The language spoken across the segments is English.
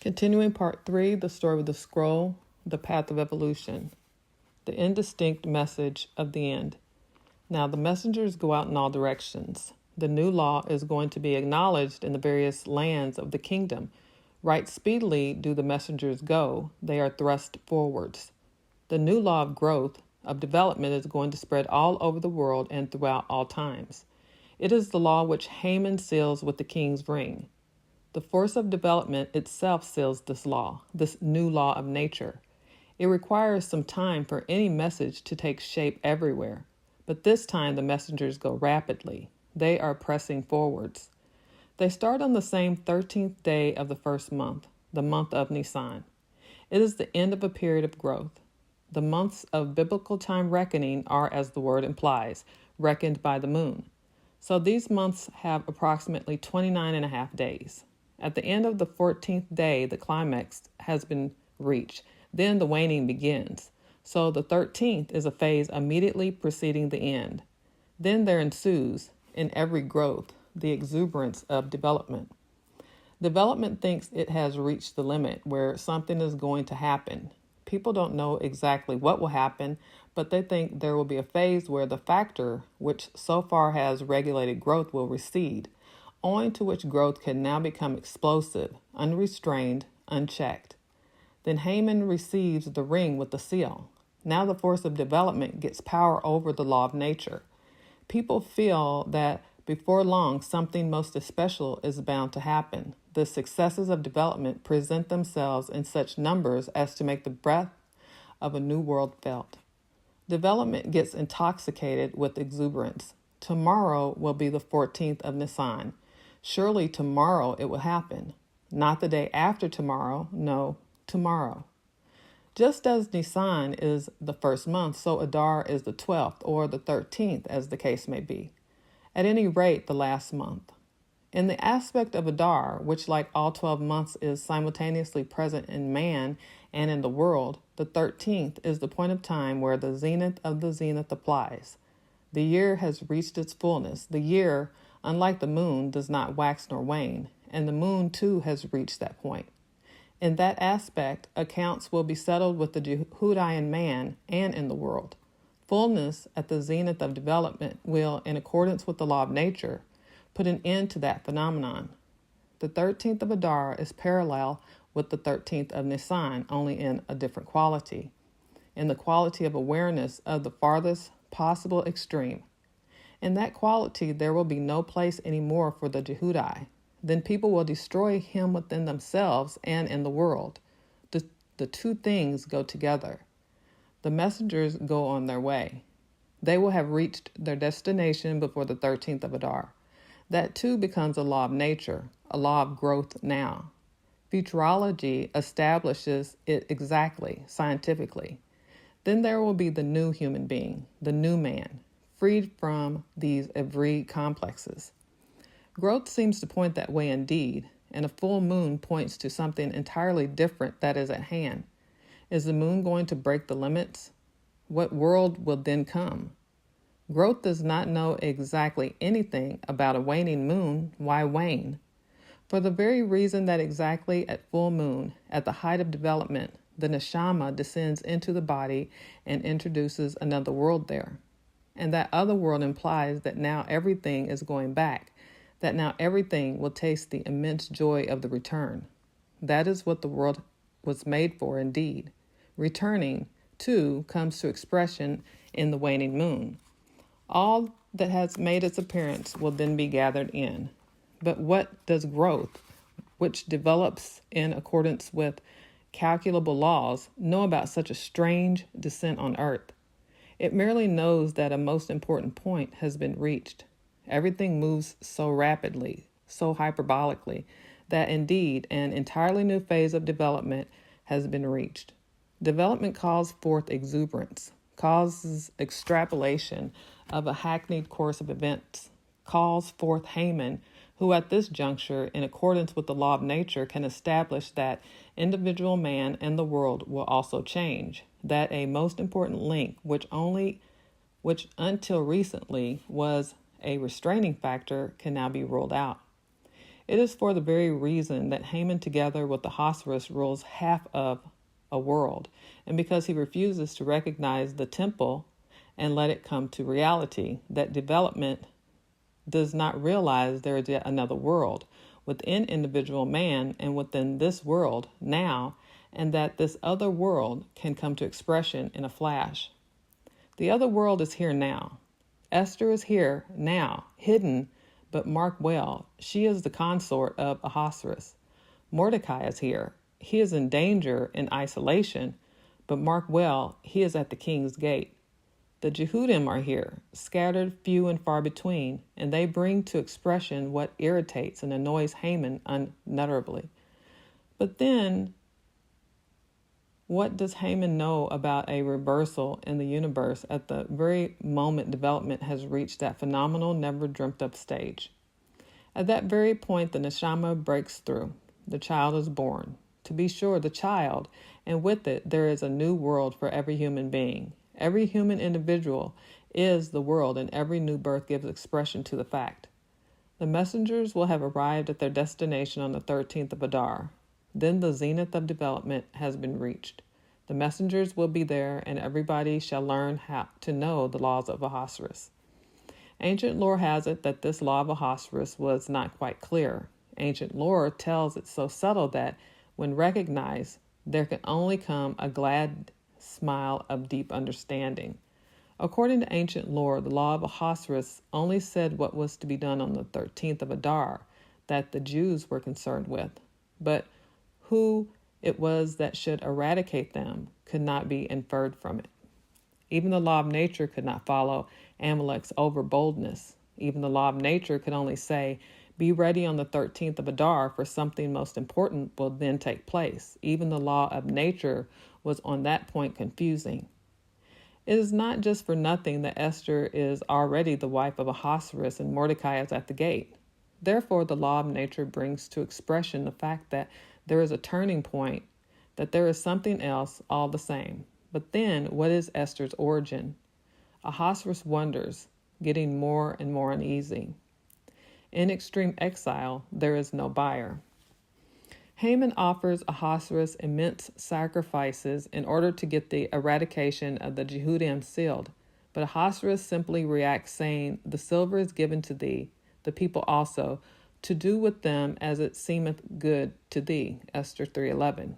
Continuing part 3, the story of the scroll, the path of evolution, the indistinct message of the end. Now the messengers go out in all directions. The new law is going to be acknowledged in the various lands of the kingdom. Right speedily do the messengers go, they are thrust forwards. The new law of growth, of development is going to spread all over the world and throughout all times. It is the law which Haman seals with the king's ring. The force of development itself seals this law, this new law of nature. It requires some time for any message to take shape everywhere, but this time the messengers go rapidly. They are pressing forwards. They start on the same 13th day of the first month, the month of Nisan. It is the end of a period of growth. The months of biblical time reckoning are, as the word implies, reckoned by the moon. So these months have approximately 29 and a half days. At the end of the 14th day, the climax has been reached. Then the waning begins. So the 13th is a phase immediately preceding the end. Then there ensues, in every growth, the exuberance of development. Development thinks it has reached the limit where something is going to happen. People don't know exactly what will happen, but they think there will be a phase where the factor which so far has regulated growth will recede, owing to which growth can now become explosive, unrestrained, unchecked. Then Haman receives the ring with the seal. Now the force of development gets power over the law of nature. People feel that before long something most especial is bound to happen. The successes of development present themselves in such numbers as to make the breath of a new world felt. Development gets intoxicated with exuberance. Tomorrow will be the 14th of Nisan. Surely tomorrow it will happen. Not the day after tomorrow, no, tomorrow. Just as Nisan is the first month, so Adar is the 12th or the 13th, as the case may be. At any rate, the last month. In the aspect of Adar, which like all 12 months is simultaneously present in man and in the world, the 13th is the point of time where the zenith of the zenith applies. The year has reached its fullness. The year, unlike the moon, does not wax nor wane, and the moon too has reached that point. In that aspect, accounts will be settled with the Jehudian man and in the world. Fullness at the zenith of development will, in accordance with the law of nature, put an end to that phenomenon. The 13th of Adar is parallel with the 13th of Nisan, only in a different quality, in the quality of awareness of the farthest possible extreme. In that quality, there will be no place anymore for the Jehudi. Then people will destroy him within themselves and in the world. The two things go together. The messengers go on their way. They will have reached their destination before the 13th of Adar. That too becomes a law of nature, a law of growth now. Futurology establishes it exactly, scientifically. Then there will be the new human being, the new man, freed from these Ivri complexes. Growth seems to point that way indeed, and a full moon points to something entirely different that is at hand. Is the moon going to break the limits? What world will then come? Growth does not know exactly anything about a waning moon. Why wane? For the very reason that exactly at full moon, at the height of development, the neshama descends into the body and introduces another world there. And that other world implies that now everything is going back, that now everything will taste the immense joy of the return. That is what the world was made for indeed. Returning, too, comes to expression in the waning moon. All that has made its appearance will then be gathered in. But what does growth, which develops in accordance with calculable laws, know about such a strange descent on earth? It merely knows that a most important point has been reached. Everything moves so rapidly, so hyperbolically, that indeed an entirely new phase of development has been reached. Development calls forth exuberance, causes extrapolation of a hackneyed course of events, calls forth Haman, who at this juncture, in accordance with the law of nature, can establish that individual man and the world will also change, that a most important link, which until recently was a restraining factor, can now be ruled out. It is for the very reason that Haman, together with Ahasuerus, rules half of a world, and because he refuses to recognize the temple and let it come to reality, that development does not realize there is yet another world within individual man and within this world now, and that this other world can come to expression in a flash. The other world is here now. Esther is here now, hidden, but mark well, she is the consort of Ahasuerus. Mordecai is here. He is in danger, in isolation, but mark well, he is at the king's gate. The Jehudim are here, scattered few and far between, and they bring to expression what irritates and annoys Haman unutterably. But then, what does Haman know about a reversal in the universe at the very moment development has reached that phenomenal, never dreamt up stage? At that very point, the neshama breaks through. The child is born. To be sure, the child, and with it, there is a new world for every human being. Every human individual is the world, and every new birth gives expression to the fact. The messengers will have arrived at their destination on the 13th of Adar. Then the zenith of development has been reached. The messengers will be there, and everybody shall learn how to know the laws of Ahasuerus. Ancient lore has it that this law of Ahasuerus was not quite clear. Ancient lore tells it so subtle that, when recognized, there can only come a glad smile of deep understanding. According to ancient lore, the law of Ahasuerus only said what was to be done on the 13th of Adar, that the Jews were concerned with. But who it was that should eradicate them could not be inferred from it. Even the law of nature could not follow Amalek's overboldness. Even the law of nature could only say, be ready on the 13th of Adar, for something most important will then take place. Even the law of nature was on that point confusing. It is not just for nothing that Esther is already the wife of Ahasuerus and Mordecai is at the gate. Therefore, the law of nature brings to expression the fact that there is a turning point, that there is something else all the same. But then, what is Esther's origin? Ahasuerus wonders, getting more and more uneasy. In Extreme Exile, there is no buyer. Haman offers Ahasuerus immense sacrifices in order to get the eradication of the Jehudim sealed. But Ahasuerus simply reacts, saying, the silver is given to thee, the people also, to do with them as it seemeth good to thee. Esther 3:11.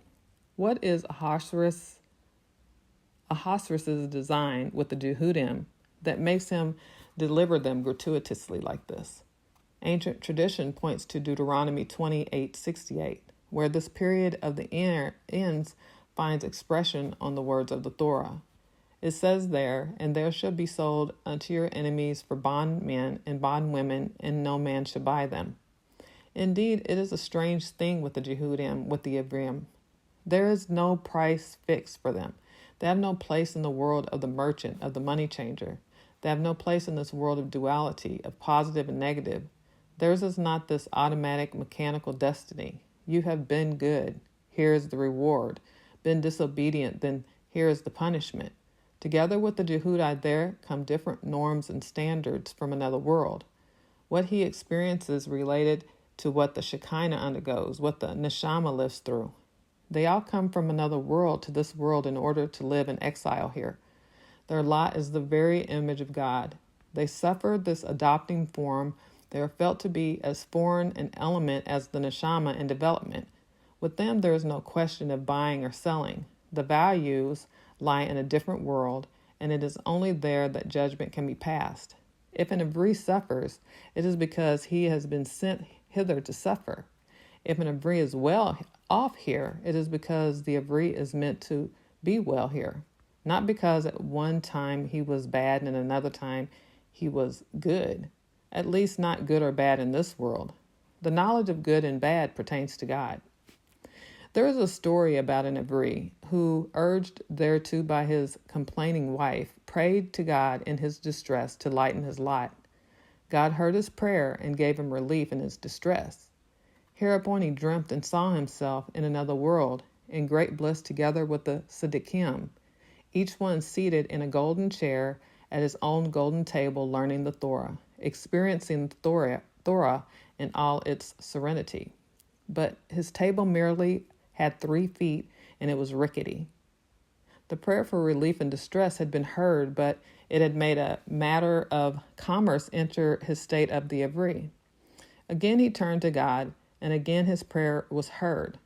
What is Ahasuerus' design with the Jehudim that makes him deliver them gratuitously like this? Ancient tradition points to Deuteronomy 28:68, where this period of the ends finds expression on the words of the Torah. It says there, and there shall be sold unto your enemies for bondmen and bondwomen, and no man shall buy them. Indeed, it is a strange thing with the Jehudim, with the Ivrim. There is no price fixed for them. They have no place in the world of the merchant, of the money changer. They have no place in this world of duality, of positive and negative. Theirs is not this automatic mechanical destiny. You have been good. Here is the reward. Been disobedient, then here is the punishment. Together with the Jehudite there come different norms and standards from another world. What he experiences related to what the Shekinah undergoes, what the Neshama lives through. They all come from another world to this world in order to live in exile here. Their lot is the very image of God. They suffered this adopting form. They are felt to be as foreign an element as the neshama in development. With them, there is no question of buying or selling. The values lie in a different world, and it is only there that judgment can be passed. If an Ivri suffers, it is because he has been sent hither to suffer. If an Ivri is well off here, it is because the Ivri is meant to be well here, not because at one time he was bad and another time he was good. At least not good or bad in this world. The knowledge of good and bad pertains to God. There is a story about an Ivri who, urged thereto by his complaining wife, prayed to God in his distress to lighten his lot. God heard his prayer and gave him relief in his distress. Hereupon he dreamt and saw himself in another world, in great bliss together with the Siddiqim, each one seated in a golden chair at his own golden table learning the Torah, experiencing the Torah in all its serenity. But his table merely had 3 feet, and it was rickety. The prayer for relief and distress had been heard, but it had made a matter of commerce enter his state of the Ivri. Again he turned to God, and again his prayer was heard.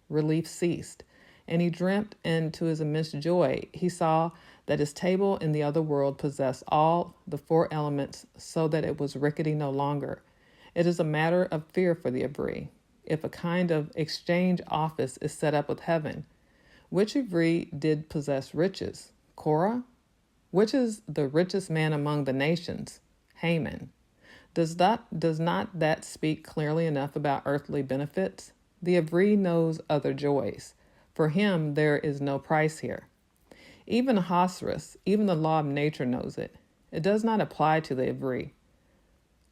Relief ceased, and he dreamt, and to his immense joy, he saw that his table in the other world possessed all the 4 elements, so that it was rickety no longer. It is a matter of fear for the Ivri, if a kind of exchange office is set up with heaven. Which Ivri did possess riches? Korah? Which is the richest man among the nations? Haman. Does not that speak clearly enough about earthly benefits? The Ivri knows other joys. For him there is no price here. Even Ahasuerus, even the law of nature knows it. It does not apply to the Ivri.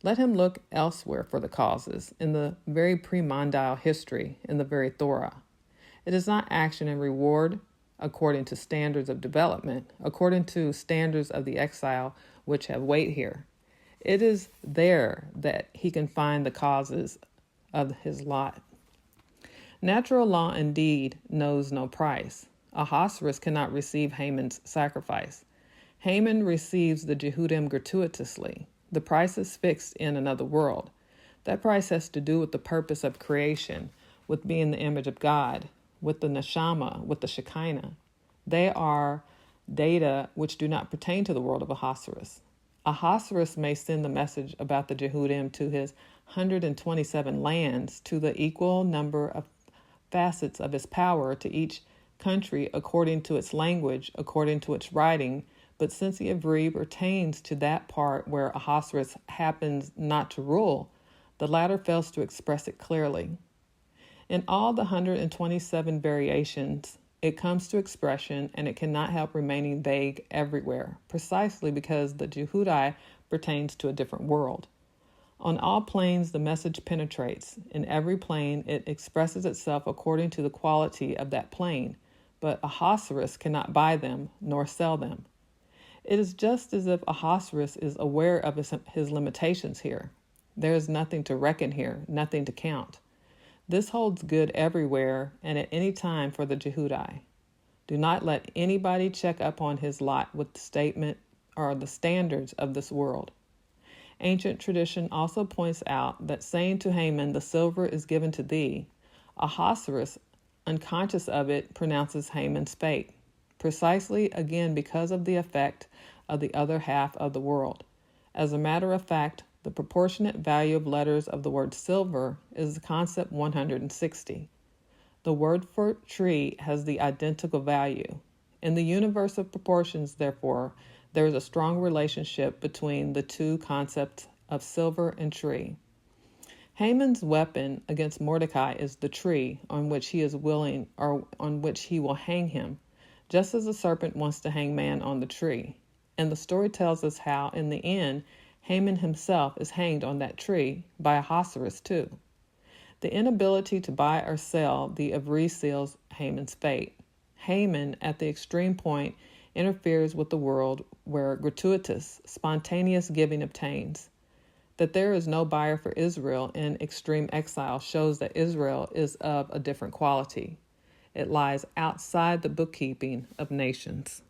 Let him look elsewhere for the causes, in the very premondile history, in the very Torah. It is not action and reward according to standards of development, according to standards of the exile which have weight here. It is there that he can find the causes of his lot. Natural law indeed knows no price. Ahasuerus cannot receive Haman's sacrifice. Haman receives the Jehudim gratuitously. The price is fixed in another world. That price has to do with the purpose of creation, with being the image of God, with the neshama, with the Shekinah. They are data which do not pertain to the world of Ahasuerus. Ahasuerus may send the message about the Jehudim to his 127 lands, to the equal number of facets of his power to each country according to its language, according to its writing, but since the Ivri pertains to that part where Ahasuerus happens not to rule, the latter fails to express it clearly. In all the 127 variations, it comes to expression, and it cannot help remaining vague everywhere, precisely because the Jehudi pertains to a different world. On all planes, the message penetrates. In every plane, it expresses itself according to the quality of that plane, but Ahasuerus cannot buy them nor sell them. It is just as if Ahasuerus is aware of his limitations here. There is nothing to reckon here, nothing to count. This holds good everywhere and at any time for the Jehudi. Do not let anybody check up on his lot with the statement or the standards of this world. Ancient tradition also points out that saying to Haman, "The silver is given to thee," Ahasuerus, unconscious of it, pronounces Haman's fate, precisely again because of the effect of the other half of the world. As a matter of fact, the proportionate value of letters of the word silver is the concept 160. The word for tree has the identical value. In the universe of proportions, therefore, there is a strong relationship between the two concepts of silver and tree. Haman's weapon against Mordecai is the tree on which he is willing, or on which he will hang him, just as the serpent wants to hang man on the tree. And the story tells us how, in the end, Haman himself is hanged on that tree by Ahasuerus too. The inability to buy or sell the Ivri seals Haman's fate. Haman, at the extreme point, interferes with the world where gratuitous, spontaneous giving obtains. That there is no buyer for Israel in Extreme Exile shows that Israel is of a different quality. It lies outside the bookkeeping of nations.